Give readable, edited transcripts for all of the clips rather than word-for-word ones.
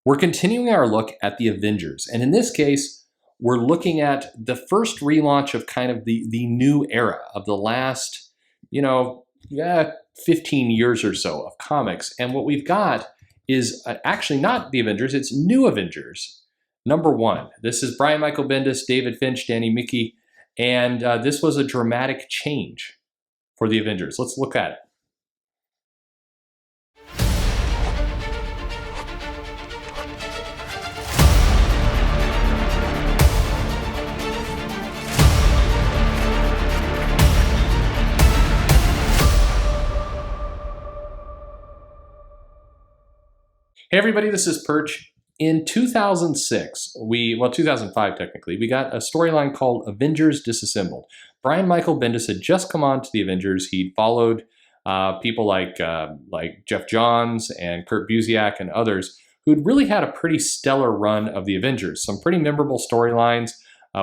We're continuing our look at the Avengers, and in this case, we're looking at the first relaunch of kind of the new era of the last, 15 years or so of comics. And what we've got is actually not the Avengers, it's New Avengers, #1. This is Brian Michael Bendis, David Finch, Danny Miki, and this was a dramatic change for the Avengers. Let's look at it. Hey everybody, this is Perch. In 2006, 2005 technically, we got a storyline called Avengers Disassembled. Brian Michael Bendis had just come on to the Avengers. He'd followed people like Jeff Johns and Kurt Busiek and others who'd really had a pretty stellar run of the Avengers. Some pretty memorable storylines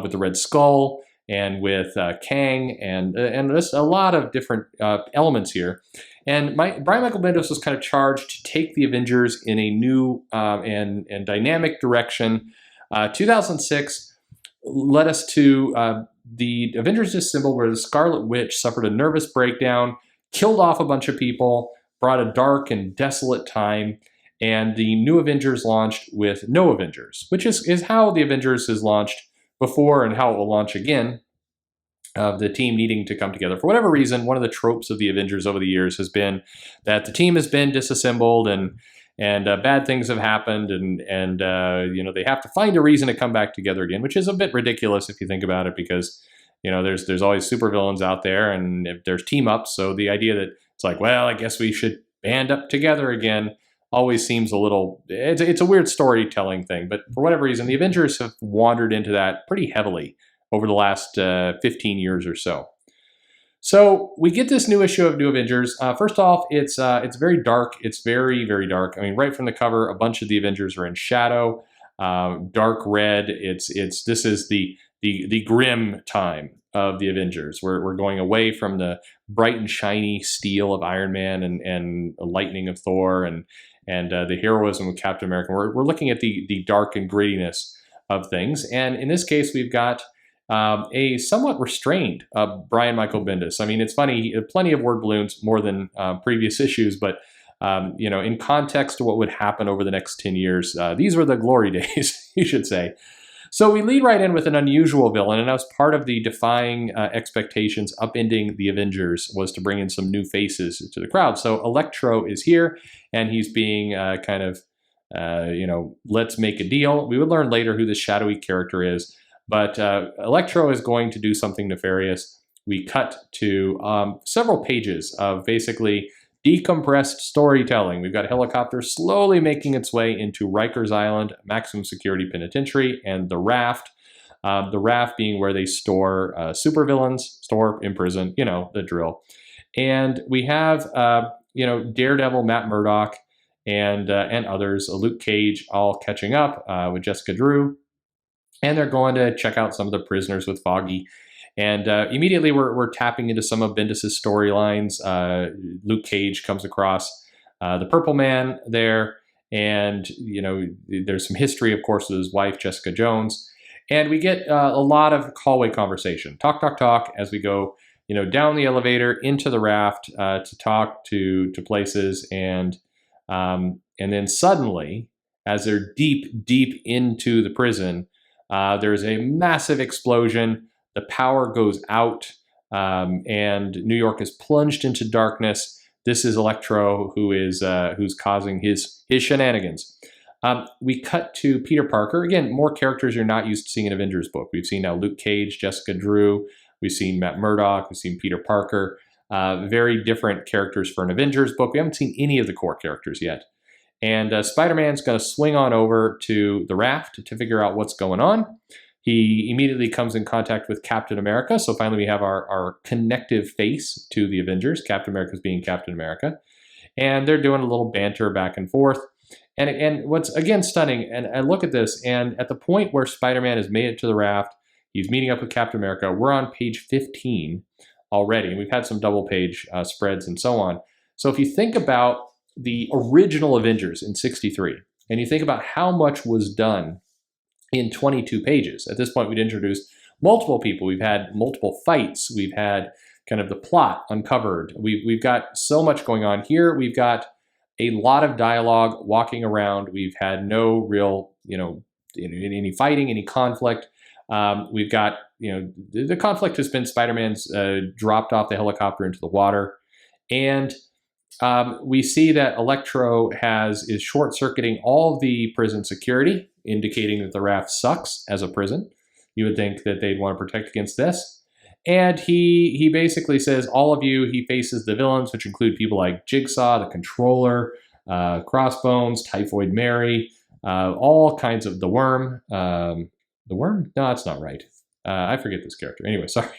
with the Red Skull and with Kang and there's a lot of different elements here. And Brian Michael Bendis was kind of charged to take the Avengers in a new and dynamic direction. 2006 led us to the Avengers Disassembled, where the Scarlet Witch suffered a nervous breakdown, killed off a bunch of people, brought a dark and desolate time, and the New Avengers launched with no Avengers, which is how the Avengers has launched before and how it will launch again. The team needing to come together. For whatever reason, one of the tropes of the Avengers over the years has been that the team has been disassembled and bad things have happened and they have to find a reason to come back together again, which is a bit ridiculous if you think about it, because there's always supervillains out there and if there's team ups. So the idea that it's like, well, I guess we should band up together again always seems a little, it's a weird storytelling thing. But for whatever reason, the Avengers have wandered into that pretty heavily over the last 15 years or so. So we get this new issue of New Avengers. First off, it's very dark. It's very, very dark. I mean, right from the cover, a bunch of the Avengers are in shadow, dark red. This is the grim time of the Avengers. We're going away from the bright and shiny steel of Iron Man and lightning of Thor and the heroism of Captain America. We're looking at the dark and grittiness of things. And in this case, we've got a somewhat restrained Brian Michael Bendis. I mean, it's funny, plenty of word balloons, more than previous issues, but in context to what would happen over the next 10 years, these were the glory days, you should say. So we lead right in with an unusual villain, and that was part of the defying expectations, upending the Avengers, was to bring in some new faces to the crowd. So Electro is here, and he's being let's make a deal. We would learn later who this shadowy character is. But Electro is going to do something nefarious. We cut to several pages of basically decompressed storytelling. We've got a helicopter slowly making its way into Rikers Island, maximum security penitentiary, and the Raft. The Raft being where they store supervillains, store, imprison, the drill. And we have, Daredevil, Matt Murdock, and others, Luke Cage, all catching up with Jessica Drew. And they're going to check out some of the prisoners with Foggy. And immediately we're tapping into some of Bendis' storylines. Luke Cage comes across the Purple Man there. And, there's some history, of course, with his wife, Jessica Jones. And we get a lot of hallway conversation. Talk, as we go, down the elevator into the Raft to talk to places. And then suddenly, as they're deep into the prison, there's a massive explosion. The power goes out, and New York is plunged into darkness. This is Electro who's causing his shenanigans. We cut to Peter Parker. Again, more characters you're not used to seeing in an Avengers book. We've seen now Luke Cage, Jessica Drew. We've seen Matt Murdock. We've seen Peter Parker. Very different characters for an Avengers book. We haven't seen any of the core characters yet. And Spider-Man's going to swing on over to the Raft to figure out what's going on. He immediately comes in contact with Captain America. So finally we have our connective face to the Avengers. Captain America's being Captain America. And they're doing a little banter back and forth. And what's, again, stunning, and I look at this, and at the point where Spider-Man has made it to the Raft, he's meeting up with Captain America. We're on page 15 already. And we've had some double page spreads and so on. So if you think about the original Avengers in '63, and you think about how much was done in 22 pages. At this point, we'd introduced multiple people. We've had multiple fights. We've had kind of the plot uncovered. We've got so much going on here. We've got a lot of dialogue walking around. We've had no real, any fighting, any conflict. We've got, the conflict has been Spider-Man's dropped off the helicopter into the water. And we see that Electro is short-circuiting all of the prison security, indicating that the raft sucks as a prison. You would think that they'd want to protect against this. And he basically says, all of you, he faces the villains, which include people like Jigsaw, the Controller, Crossbones, Typhoid Mary, all kinds of the Worm. The Worm? No, that's not right. I forget this character. Anyway, sorry.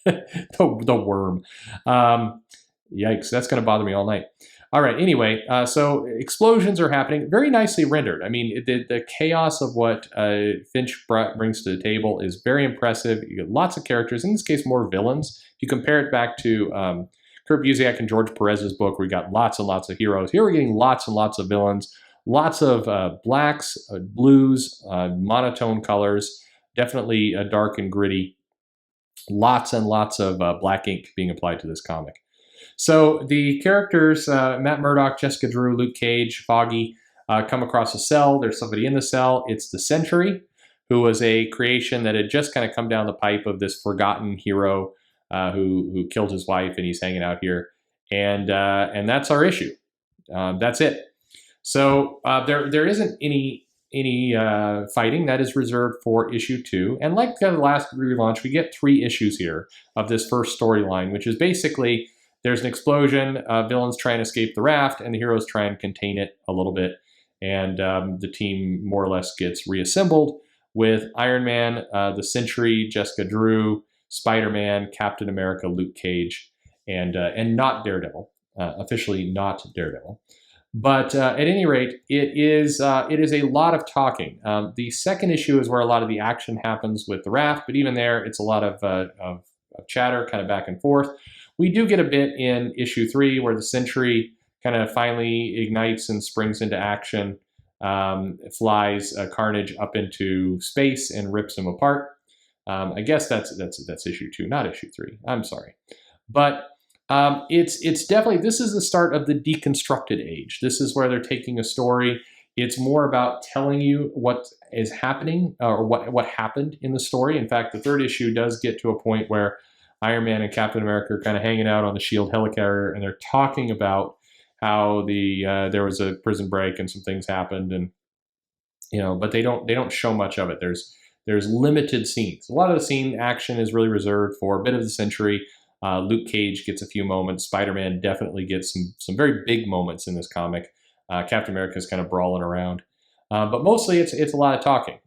the Worm. Yikes, that's going to bother me all night. All right, anyway, so explosions are happening, very nicely rendered. I mean, the chaos of what Finch brings to the table is very impressive. You get lots of characters, in this case, more villains. If you compare it back to Kurt Busiek and George Perez's book, where we got lots and lots of heroes. Here we're getting lots and lots of villains, lots of blacks, blues, monotone colors, definitely dark and gritty. Lots and lots of black ink being applied to this comic. So the characters, Matt Murdock, Jessica Drew, Luke Cage, Foggy, come across a cell. There's somebody in the cell. It's the Sentry, who was a creation that had just kind of come down the pipe of this forgotten hero who killed his wife, and he's hanging out here. And that's our issue. That's it. So there isn't any fighting. That is reserved for issue 2. And like the last relaunch, we get 3 issues here of this first storyline, which is basically there's an explosion, villains try and escape the raft, and the heroes try and contain it a little bit. And the team more or less gets reassembled with Iron Man, the Sentry, Jessica Drew, Spider-Man, Captain America, Luke Cage, and not Daredevil, officially not Daredevil. But at any rate, it is a lot of talking. The second issue is where a lot of the action happens with the raft, but even there, it's a lot of chatter, kind of back and forth. We do get a bit in issue 3 where the Sentry kind of finally ignites and springs into action, flies Carnage up into space and rips him apart. I guess that's issue 2, not issue 3. I'm sorry, but it's definitely, this is the start of the deconstructed age. This is where they're taking a story. It's more about telling you what is happening or what happened in the story. In fact, the third issue does get to a point where Iron Man and Captain America are kind of hanging out on the SHIELD helicarrier, and they're talking about how there was a prison break and some things happened, and but they don't show much of it. There's limited scenes. A lot of the scene action is really reserved for a bit of the Sentry. Luke Cage gets a few moments. Spider-Man definitely gets some very big moments in this comic. Captain America is kind of brawling around. But mostly it's a lot of talking.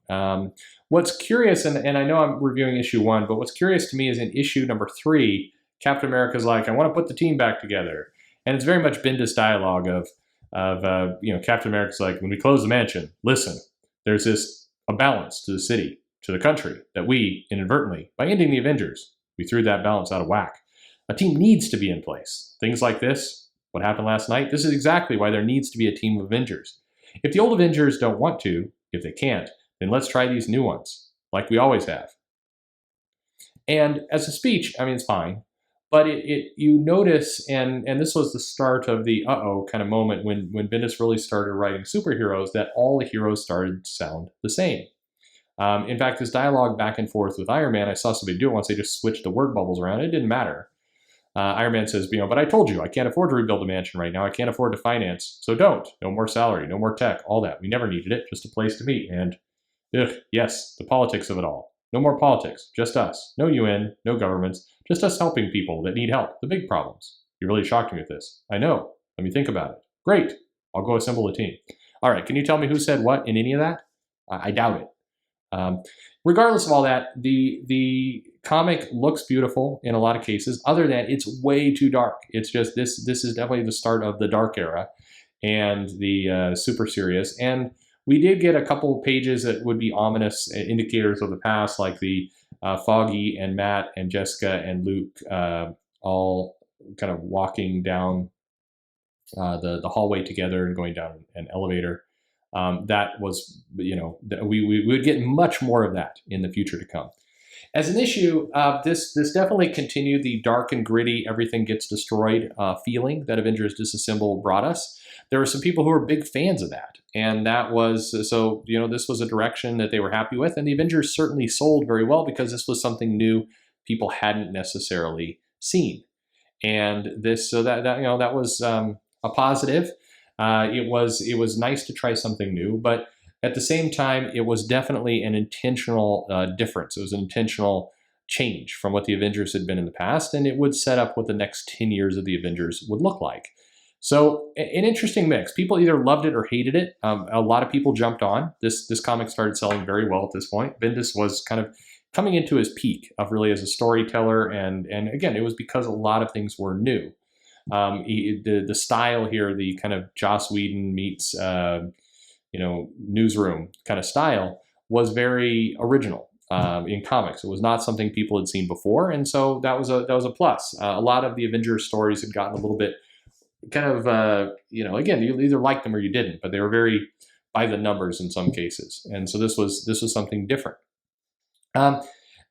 What's curious, and I know I'm reviewing issue 1, but what's curious to me is in issue number 3, Captain America's like, I want to put the team back together. And it's very much Bendis dialogue of Captain America's like, when we close the mansion, listen, there's a balance to the city, to the country, that we, inadvertently, by ending the Avengers, we threw that balance out of whack. A team needs to be in place. Things like this, what happened last night, this is exactly why there needs to be a team of Avengers. If the old Avengers don't want to, if they can't, then let's try these new ones, like we always have. And as a speech, I mean, it's fine, but you notice, and this was the start of the uh-oh kind of moment when Bendis really started writing superheroes, that all the heroes started to sound the same. In fact, this dialogue back and forth with Iron Man, I saw somebody do it once. They just switched the word bubbles around. It didn't matter. Iron Man says, but I told you, I can't afford to rebuild a mansion right now. I can't afford to finance. So don't. No more salary, no more tech, all that. We never needed it, just a place to meet. And yes, the politics of it all. No more politics, just us. No UN, no governments, just us helping people that need help, the big problems. You really shocked me with this. I know. Let me think about it. Great. I'll go assemble a team. All right, can you tell me who said what in any of that? I doubt it. Regardless of all that, the comic looks beautiful in a lot of cases, other than it's way too dark. It's just, this is definitely the start of the dark era and the super serious. And we did get a couple of pages that would be ominous indicators of the past, like the Foggy and Matt and Jessica and Luke all kind of walking down the hallway together and going down an elevator. That was, we would get much more of that in the future to come. As an issue, this definitely continued the dark and gritty, everything gets destroyed feeling that Avengers Disassembled brought us. There were some people who were big fans of that, and that was, so, this was a direction that they were happy with, and the Avengers certainly sold very well because this was something new people hadn't necessarily seen. And this, so that was a positive. It was nice to try something new, but at the same time, it was definitely an intentional difference. It was an intentional change from what the Avengers had been in the past, and it would set up what the next 10 years of the Avengers would look like. So an interesting mix. People either loved it or hated it. A lot of people jumped on. This comic started selling very well at this point. Bendis was kind of coming into his peak of really as a storyteller, and again, it was because a lot of things were new. The style here, the kind of Joss Whedon meets newsroom kind of style, was very original in comics. It was not something people had seen before, and so that was a plus. A lot of the Avengers stories had gotten a little bit kind of again, you either liked them or you didn't, but they were very by the numbers in some cases, and so this was something different.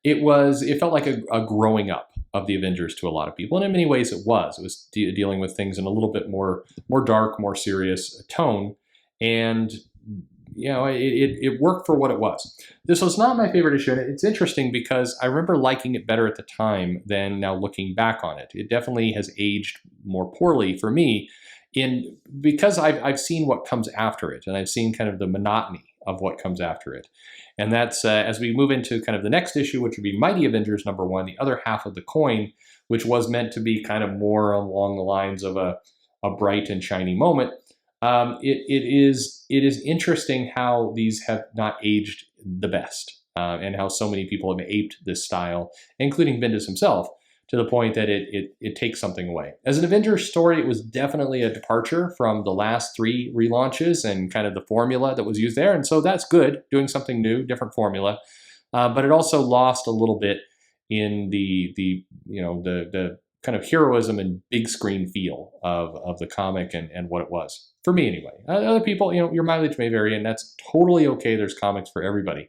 It felt like a growing up of the Avengers to a lot of people, and in many ways it was. It was dealing with things in a little bit more dark, more serious tone, and it worked for what it was. This was not my favorite issue, and it's interesting because I remember liking it better at the time than now looking back on it. It definitely has aged more poorly for me because I've seen what comes after it, and I've seen kind of the monotony of what comes after it. And that's as we move into kind of the next issue, which would be Mighty Avengers #1, the other half of the coin, which was meant to be kind of more along the lines of a bright and shiny moment. It is interesting how these have not aged the best, and how so many people have aped this style, including Bendis himself, to the point that it takes something away. As an Avengers story, it was definitely a departure from the last 3 relaunches and kind of the formula that was used there, and so that's good, doing something new, different formula. But it also lost a little bit in the kind of heroism and big screen feel of the comic and what it was. For me, anyway. Other people, your mileage may vary, and that's totally okay. There's comics for everybody.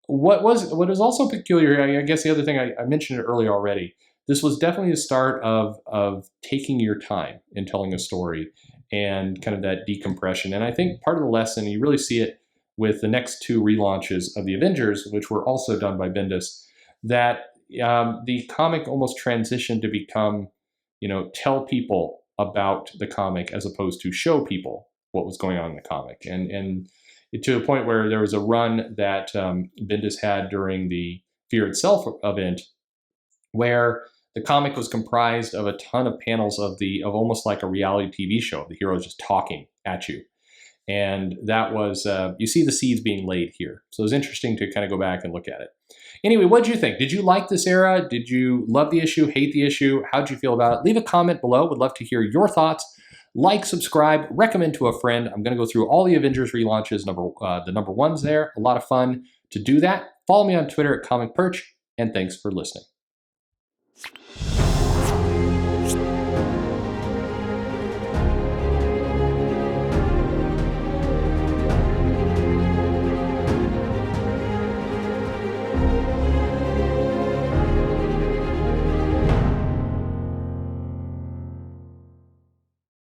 What is also peculiar, I guess the other thing, I mentioned it earlier already, this was definitely the start of taking your time in telling a story and kind of that decompression. And I think part of the lesson, you really see it with the next 2 relaunches of the Avengers, which were also done by Bendis, that the comic almost transitioned to become, tell people about the comic as opposed to show people what was going on in the comic. And to the point where there was a run that Bendis had during the Fear Itself event, where the comic was comprised of a ton of panels of almost like a reality TV show, the heroes just talking at you. And that was, you see the seeds being laid here. So it was interesting to kind of go back and look at it. Anyway, what did you think? Did you like this era? Did you love the issue, hate the issue? How'd you feel about it? Leave a comment below. Would love to hear your thoughts. Like, subscribe, recommend to a friend. I'm going to go through all the Avengers relaunches, the #1s there. A lot of fun to do that. Follow me on Twitter at Comic Perch, and thanks for listening.